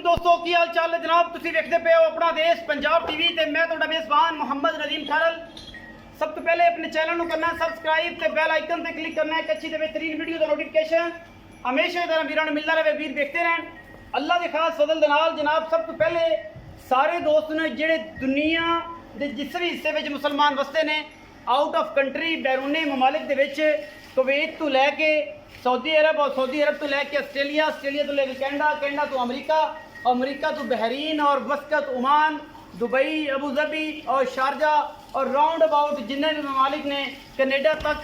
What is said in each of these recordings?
दोस्तों की हाल चाल है जनाब। तुम देखते पे हो अपना देश पंजाब टीवी ते मैं ਤੁਹਾਡਾ मेज़बान मोहम्मद नदीम खारल। सब तो पहले अपने चैनल ਨੂੰ करना सबसक्राइब ते बेल आइकन ते क्लिक करना है अच्छी ते बेहतरीन वीडियो का नोटिफिकेशन हमेशा तरह वीरां ਨੂੰ मिलता रहे। वीर देखते रहन अल्लाह के खास फजल दे नाल जनाब। सब तो पहले सारे दोस्त ने ਜਿਹੜੇ दुनिया ਦੇ जिस भी हिस्से ਵਿੱਚ मुसलमान वसते ने आउट ऑफ कंट्री बैरूनी ममालिक ਦੇ ਵਿੱਚ कुवैत तो लैके सऊदी अरब और सऊदी अरब तो लैके आस्ट्रेलिया, आस्ट्रेलिया तो लेके कनाडा, कनाडा तो अमेरिका, अमेरिका तो बहरीन और मस्कत, ओमान, दुबई, अबू धाबी और शारजा और राउंड अबाउट जिन्हें भी ममालिक ने कनेडा तक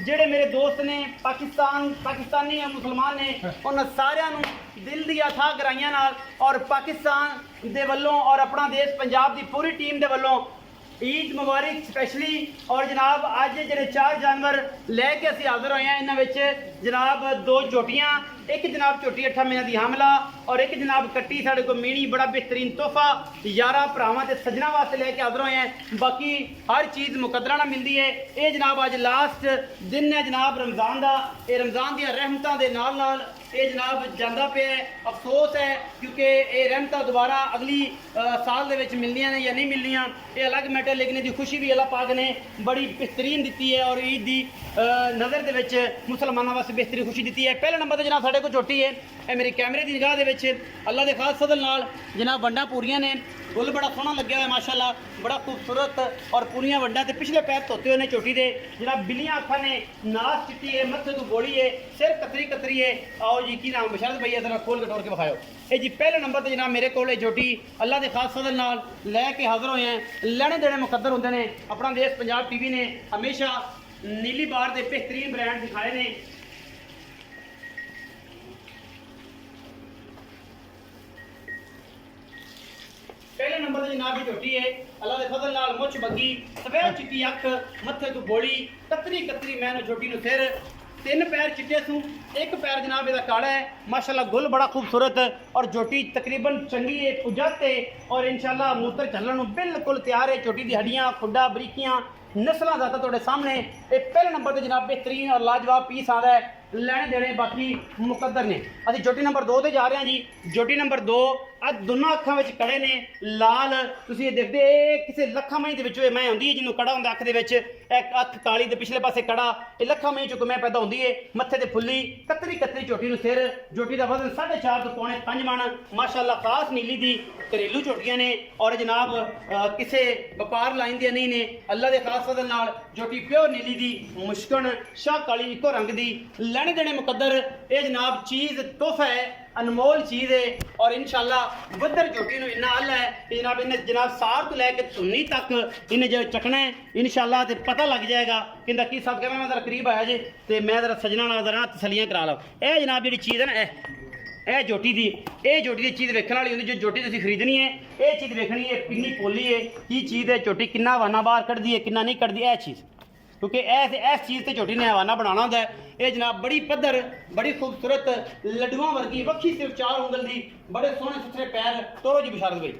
जेड़े मेरे दोस्त ने पाकिस्तानी और मुसलमान ने उन्होंने सारिਆਂ दिल दी अथाह गहराइयां नाल और पाकिस्तान दे वल्लों और अपना देश पंजाब की पूरी टीम दे वल्लों ईद मुबारक स्पैशली। और जनाब अज जो 4 जानवर लैके असी हाजिर होए हैं इन्होंने जनाब 2 झोटियाँ, एक जनाब झोटी 8 महीने की हमला और एक जनाब कट्टी साढ़े को मीनी बड़ा बेहतरीन तोहफा यारा भरावां ते सजना वास्ते लैके हाजिर होए हैं। बाकी हर चीज़ मुकद्दरा ना मिलती है। ये जनाब अज लास्ट दिन है जनाब रमज़ान का। ये रमज़ान दी रहमतां दे नाल नाल ये जनाब जाता पे है। अफसोस है क्योंकि ये रहमतां दोबारा अगली साल दे विच मिलनियां ने या नहीं मिलनियां ये अलग मैटर, लेकिन इसकी खुशी भी अल्लाह पाक ने बड़ी बेहतरीन दी है और ईद की नज़र दे विच मुसलमानों वास्ते बेहतरीन खुशी दी है। पहले नंबर तो जनाब साढ़े को झोटी है ये मेरे कैमरे की निगाह दे विच अल्लाह के खास फजल नाल जनाब वंडा पूरियां ने। फुल बड़ा सोहना लग्या हुआ माशाअल्लाह, बड़ा खूबसूरत और पूरियां वंडा ते पिछले पैर धोते हुए ने झोटी दे। जनाब बिलियां अखां ने, नास चिट्टी है, मत्थे तो बोली है, सिर कतरी कतरी है। आओ जी की नाम बशरत भैया जरा खोल के टोर के विखाओ। ये जी पहले नंबर पर जनाब मेरे को झोटी अल्लाह के खास फजल नाल लैके हाजिर होए हैं। लैने देने मुकद्दर होंगे ने। अपना देश पंजाब टीवी ने हमेशा नीली बार के बेहतरीन ब्रांड दिखाए ने। पहले नंबर पर जनाब की झोटी है अल्लाह के फजल नाल मुछ बग्गी, सफेद चिट्टी अख, मत्थे तो बोली, कतरी कतरी मैंने झोटी नु सिर, 3 पैर चिट्टे सू, एक पैर जनाब इसका काला है माशाल्लाह। गुल बड़ा खूबसूरत और झोटी तकरीबन चंगी है पुजत है और इंशाल्लाह मूत्र चलने बिल्कुल तैयार है। झोटी की हड्डियाँ, खुड्डा, बरीकियाँ, नस्लों ज़्यादा थोड़े सामने। ये पहले नंबर पर जनाब बेहतरीन और लाजवाब पीस आता है। लैने देने बाकी मुकद्दर ने। अभी झोटी नंबर 2 से जा रहे हैं जी। झोटी नंबर 2 अज दोनों अखां विच कड़े ने लाल। तुसीं ये देखदे किसी लखा मई दे विचों मैं आउंदी है जिन्होंने कड़ा हुंदा अख दे विच, एक अख काली दे पिछले पासे कड़ा, ये लखा मई चों मैं पैदा होंदी है। मत्थे ते फुल्ली, कतरी कतरी झोटी नूं सिर, झोटी का वजन 4.5 तो पौने 5 मन माशाअल्लाह। खास नीली दी घरेलू झोटियां ने और जनाब किसी व्यापार लाइन दी नहीं ने। अल्लाह के खास फजल नाल झोटी प्योर नीली दी मुश्कन शाह काली इको रंग दी। लैने देने मुकद्दर ये जनाब चीज़ तोहफा है, अनमोल चीज़ है और इंशाल्लाह बदर झोटी नूं इन्ना हल है कि जनाब इन्हें जनाब सार तो लैके धुन्नी तक इन्हें जो चकना है इंशाल्लाह तो पता लग जाएगा कि की सब कह। मैं जरा करीब आया जे तो मैं जरा सजना ना जरा तसलियाँ करा लो। यह जनाब जी चीज़ है ना यह झोटी की, यह झोटी की चीज़ वेखने वाली होंगी। जो झोटी तुसीं खरीदनी है ये चीज़ वेखनी है कितनी पोली है, की चीज़ है, झोटी कितना हवाना बाहर कढ़दी है कितना नहीं कढ़दी, यह चीज़ क्योंकि इस चीज़ से झोटी ने हवाना बनाना होंगे। ये जनाब बड़ी पद्धर, बड़ी खूबसूरत लड्डुआं वर्गी वक्खी सिर्फ 4 उंगल की, बड़े सोहने सुथरे पैर। तोरो जी बशारत भाई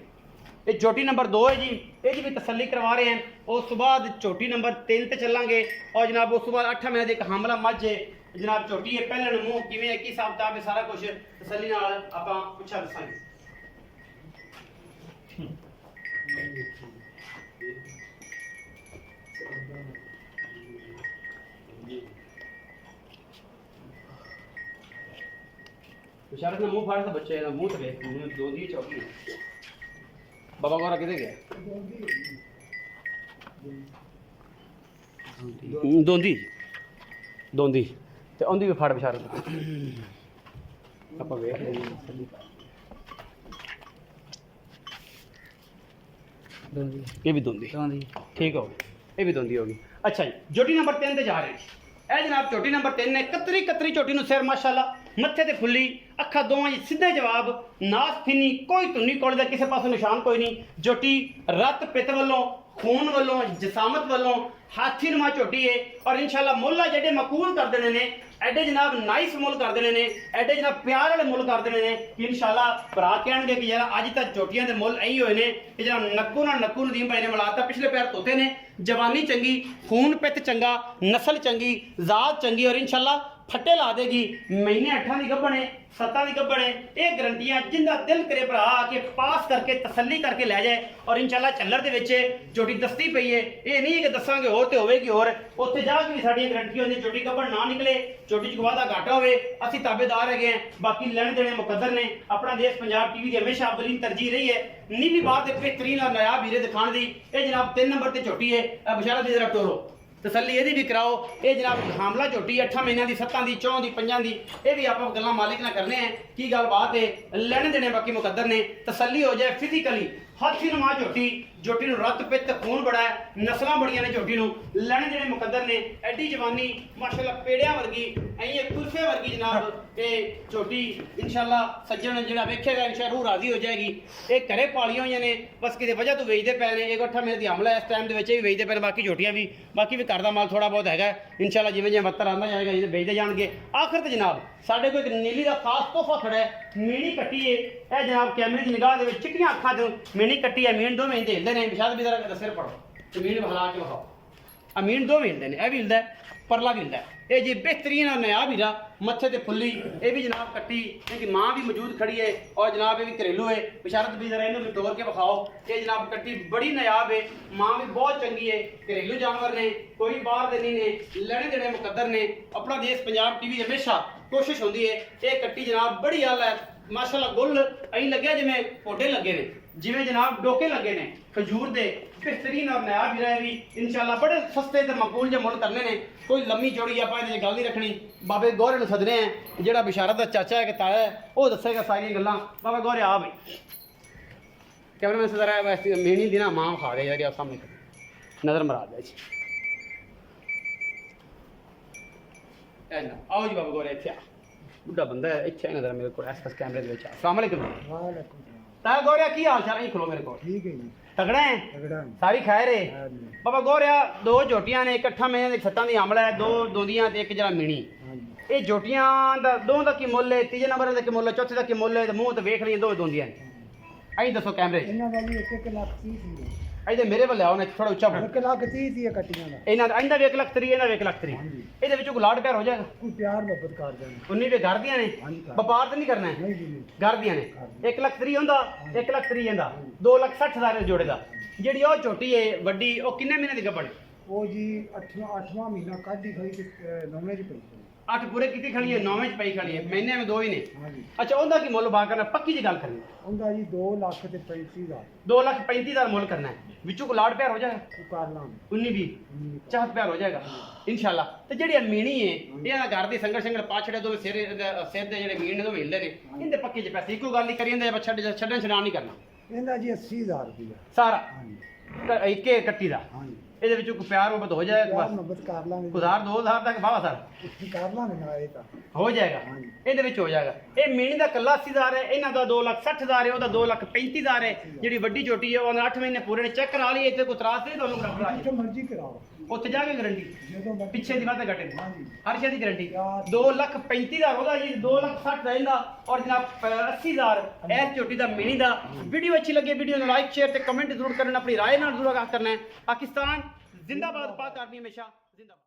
ये झोटी नंबर 2 है जी। ये भी तसल्ली करवा रहे हैं। उस बाद झोटी नंबर 3 ते चलांगे और जनाब उस बाद 8 महीने एक हमला मझ है जनाब झोटी है। पहले मूँह किवें है की हिसाब किताब है सारा कुछ तसल्ली नाल आपां पुछा दसांगे। बशारत ने मुँह फाड़ से बच्चे मुँह तो देख दो दी चौकी बाबा गौरा किधर गया दोंदी दोंदी ते औंदी भी फाड़ बशारत आप वेख ये भी दोंदी ठीक हो ये भी दोंदी होगी। अच्छा जी झोटी नंबर 3 ते जा रहे हैं। ए जनाब झोटी नंबर 3 ने कतरी कतरी झोटी नूं सिर माशाअल्लाह, मत्थे ते फुल्ली, अखा दोवां सीधे जवाब, नास फिनी, कोई धुन्नी कोले दा किसी पासों निशान कोई नहीं। झोटी रत पित वालों, खून वालों, जसामत वालों हाथी नुमा झोटी है और इंशाल्लाह मुल्ला जेडे मकबूल कर देने ने एडे जनाब नाइस मुल कर देने ने, एडे जनाब प्यार वाले मुल कर देने ने कि इंशाल्लाह भरा कहणगे कि यार अज तक झोटियां दे मुल यही होए ने कि जनाब नक्कू नाल नक्कू नदीम भाई ने मिलाता। पिछले पैर धोते ने, जवानी चंगी, खून पित चंगा, नस्ल चंगी, जात चंगी और इंशाल्लाह फट्टे ला देगी। महीने 8 की गब्बन है, 7 की गब्बन है। ये गारंटियां जिंदा दिल करे भरा आके पास करके तसल्ली करके लै जाए और इंशाल्लाह चल्लर दे विच झोटी दस्ती पई है। ये नहीं है कि दसांगे होर ते होवेगी होर, उत्थे जाके भी साडियां गारंटियां होंदियां झोटी गब्बन ना निकले, झोटी च वादा घाटा होवे, असीं ताबेदार हैगे हैं। बाकी लेने देने मुकद्दर ने। अपना देश पंजाब टीवी की हमेशा अवलीन तरजीह रही है नीली बात दे बेहतरीन और नायाब हीरे दिखाने दी। ये जनाब 3 नंबर ते झोटी है, बशारा दी जरा टोरो तसल्ली ये भी कराओ। ये जनाब हामला झोटी 8 महीनों की, 7 की, 4 की, 5 की, ये भी आप गल्लां मालिक ना करने हैं की गल बात है। लेने देने बाकी मुकद्दर ने, तसल्ली हो जाए। फिजिकली हाथी नुमा झोटी, झोटी नूं रत पित्त खून बड़ा है, नस्लां बड़ियां ने झोटी नूं, लेने देने मुकद्दर ने। एडी जवानी माशाल्लाह पेड़ियां वर्गी, ऐ कुल्फे वर्गी जनाब ये झोटी इंशाल्लाह सज्जन जिहड़ा वेखेगा इंशाल्लाह रूह राजी हो जाएगी। ये घरे पालियां होईयां ने, बस किसी वजह तो वेचदे पे ने। 1 महीने की हमला इस टाइम दे विच भी वेचदे पे, बाकी झोटियां भी, बाकी भी घर दा माल थोड़ा बहुत हैगा इंशाल्लाह। जिवें जिवें वत्तर आंदा जाएगा जिवें बेचदे जाणगे। आखिर ते जनाब साडे कोल एक नीली दा खास तोहफा खड़ा है, मीणी कट्टी है। यह जनाब कैमरे की निगाह दे विच चिट्टियां अखां ते मीणी कट्टी है। मीण 2 महीने हिलदे ने, विशाल भी जरा सिर पड़ो ते मीण हला के विखाओ। अमीन 2 हिलदे ने, यह भी हिलदा है, परला भी हिलदा है। ये जी बेहतरीन और नया हीरा मत्थे ते फुल्ली, ये भी जनाब कट्टी, इनकी माँ भी मौजूद खड़ी है और जनाब ये भी घरेलू है। बिशारत भी जरा इन्हें तोड़ के विखाओ। ये जनाब कट्टी बड़ी नायाब है, माँ भी बहुत चंगी है, घरेलू जानवर ने, कोई बाहर दे नहीं ने, लेने देने मुकद्दर ने। अपना देश पंजाब टीवी हमेशा कोशिश होती है। ये कट्टी जनाब बड़ी आला है माशाल्लाह, गुल अं लगे जिमें पोडे लगे ने, जिमें जनाब डोके लगे ने खजूर दे। बेहतरीन और नया भी रहे भी इंशाल्लाह बड़े सस्ते ते मकबूल जे मुल करने ने। कोई लम्मी चौड़ी आप गल नहीं रखनी। बाबे गौरे नूं सदने हैं, जिहड़ा बिशारत दा चाचा है कि ताया है, वो दसेगा सारियां गल्लां। बाबा गौरे आ भाई कैमरामैन से जरा वैसे मीणी दी ना मां खा गई यार सामने नजर मरा दे जी। आओ जी बाबा गौरे इत्थे आ, बुढ़ा बंदा है इत्थे नजर मेरे को इस कैमरे दे विच। अस्सलाम वालेकुम। वालेकुम ताया गौरे की हाल चाल है? खलो मेरे को। ठीक है जी, तगड़ा है, तगड़ा है। सारी खैर है। हाँ जी, बाबा गौरिया 2 झोटियां ने, 1 महीने 7 की हमला है, 2 दोंदियां ते 1 जरा मीणी। हाँ जी। ये झोटियां दा 2 दा की मुੱਲ है, 3 नंबर दा की मुੱਲ है, 4थे दा की मुੱਲ है, ते मुंह ते वेख लईं 2 दोंदियां ने। आई दसो कैमरे इन्हां दा जी 1 लाख 30 ਸੀ। ਇਹਦੇ ਮੇਰੇ ਵੱਲ ਆਓ ਨਾ ਥੋੜਾ ਉੱਚਾ ਬੋਲ। 1 ਲੱਖ 30 ਸੀ ਇਹ ਕੱਟੀਆਂ ਦਾ। ਇਹਨਾਂ ਦਾ 1 ਲੱਖ 30, ਇਹਦਾ 1 ਲੱਖ 30। हाँ जी, ਇਹਦੇ ਵਿੱਚੋਂ ਕੋਈ ਲਾਡ ਪਿਆਰ ਹੋ ਜਾਏਗਾ? ਕੋਈ ਪਿਆਰ ਮੁਹੱਬਤ ਕਰ ਦੇਣ। 19 ਵੇ ਘਰ ਦੀਆਂ ਨੇ, हाँ जी, ਵਪਾਰ ਤੇ ਨਹੀਂ ਕਰਨਾ ਹੈ, नहीं जी नहीं। ਘਰ ਦੀਆਂ ਨੇ। 1 ਲੱਖ 30 ਹੁੰਦਾ, 1 ਲੱਖ 30 ਇਹਦਾ, 2 ਲੱਖ 60 ਹਜ਼ਾਰ ਜੋੜੇ ਦਾ। ਜਿਹੜੀ ਉਹ ਝੋਟੀ ਹੈ ਵੱਡੀ, ਉਹ ਕਿੰਨੇ ਮਹੀਨੇ ਦੀ ਗੱਭਣ? ਉਹ ਜੀ 8ਵਾਂ ਮਹੀਨਾ ਕੱਢੀ ਖੜੀ ਤੇ 9ਵੇਂ ਦੀ ਪਈ ਸੀ। 8 ਪੂਰੇ ਕੀਤੀ ਖੜੀ ਹੈ, 9ਵੇਂ ਚ ਪਈ ਖੜੀ ਹੈ, ਮਹੀਨੇ ਵਿੱਚ 2 ਹੀ ਨੇ। हाँ जी, ਅੱਛਾ ਉਹਦਾ ਕੀ ਮੁੱਲ ਬਾ ਕਰਨਾ? ਪੱਕੀ ਜੀ ਗੱਲ ਕਰਨੀ। ਉਹਦਾ ਜੀ 2 ਲੱਖ ਤੇ 35 ਹਜ਼ਾਰ 2 ਲੱਖ 35 ਹਜ਼ਾਰ ਮੁੱਲ ਕਰਨਾ ਹੈ, ਵਿੱਚੋਂ ਕੋ ਲਾਡ ਪਿਆਰ ਹੋ ਜਾਏਗਾ? ਉਹ ਕਰ ਲਾਂਗੇ। 19 20 ਚਾਹਤ ਪਿਆਰ ਹੋ ਜਾਏਗਾ ਇਨਸ਼ਾਅੱਲਾ। ਤੇ ਜਿਹੜੀ ਇਹ ਮੀਣੀ ਹੈ, ਇਹਨਾਂ ਘਰ ਦੀ ਸੰਗੜ ਸੰਗੜ ਪਾਛੜੇ ਦੋ ਸਿਰ ਸਿਰ ਦੇ ਜਿਹੜੇ ਮੀਣ ਨੇ ਦੋ ਮਿਲਦੇ ਨੇ, ਇਹਦੇ ਪੱਕੇ ਚ ਪੈਸੇ ਇੱਕੋ ਗੱਲ ਹੀ ਕਰੀ ਜਾਂਦੇ, ਛੱਡਣ ਛਡਾਣ ਨਹੀਂ ਕਰਨਾ ਇਹਦਾ ਜੀ 80000 ਰੁਪਇਆ। ਸਾਰਾ हाँ जी, ਇੱਕੇ ਕੱਟੀ ਦਾ। हाँ जी, ਇਹਦੇ ਵਿੱਚੋਂ ਕੋਈ ਪਿਆਰ ਮੁਹੱਬਤ ਹੋ ਜਾਏਗਾ ਪਿਆਰ ਬਸ। ਮੁਹੱਬਤ ਕਰ ਲਾਂਗੇ। ਗੁਜ਼ਾਰ 2000 ਤੱਕ ਬਾਵਾ ਸਰ ਕਰ ਲਾਂਗੇ ਨਾ ਇਹ ਤਾਂ। ਹੋ ਜਾਏਗਾ, ਹਾਂਜੀ। ਇਹਦੇ ਵਿੱਚ ਹੋ ਜਾਏਗਾ। ਇਹ ਮੀਣੀ ਦਾ ਕੱਲਾ 80000 ਹੈ, ਇਹਨਾਂ ਦਾ 2 ਲੱਖ 60 ਹਜ਼ਾਰ ਹੈ, ਉਹਦਾ 2 ਲੱਖ 35 ਹਜ਼ਾਰ ਹੈ। ਜਿਹੜੀ ਵੱਡੀ ਝੋਟੀ ਹੈ ਉਹਨੇ 8 ਮਹੀਨੇ ਪੂਰੇ ਨੇ ਚੈੱਕ ਕਰਾ ਲਈ, ਇੱਥੇ ਕੋਈ ਤਰਾਸ ਨਹੀਂ ਤੁਹਾਨੂੰ ਬਰਾਬਰ ਆ ਜਿੱਥੋਂ ਮਰਜ਼ੀ ਕਰਾਓ, ਉੱਥੇ ਜਾ ਕੇ ਗਰੰਟੀ ਜਦੋਂ ਮਰਜ਼ੀ। ਪਿੱਛੇ ਦੀ ਵਾਧੇ ਘਟੇ हाँ जी, ਹਰ ਸ਼ੇ ਦੀ ਗਰੰਟੀ। 2 ਲੱਖ 35 ਹਜ਼ਾਰ ਉਹਦਾ ਜੀ, 2 ਲੱਖ 60 ਦਾ ਇਹਦਾ, ਔਰ ਜਨਾਬ 80 ਹਜ਼ਾਰ ਇਸ ਝੋਟੀ ਦਾ ਮੀਣੀ ਦਾ। ਵੀਡੀਓ ਅੱਛੀ ਲੱਗੇ ਵੀਡੀਓ ਨੂੰ ਲਾਈਕ ਸ਼ੇਅਰ ਤੇ ਕਮੈਂਟ ਜ਼ਰੂਰ ਕਰਨਾ, ਆਪਣੀ ਰਾਏ ਨਾਲ ਜ਼ਰੂਰ ਆਗਾਹ ਕਰਨਾ ਹੈ। ਪਾਕਿस्तान जिंदाबाद, पाक आर्मी हमेशा जिंदाबाद।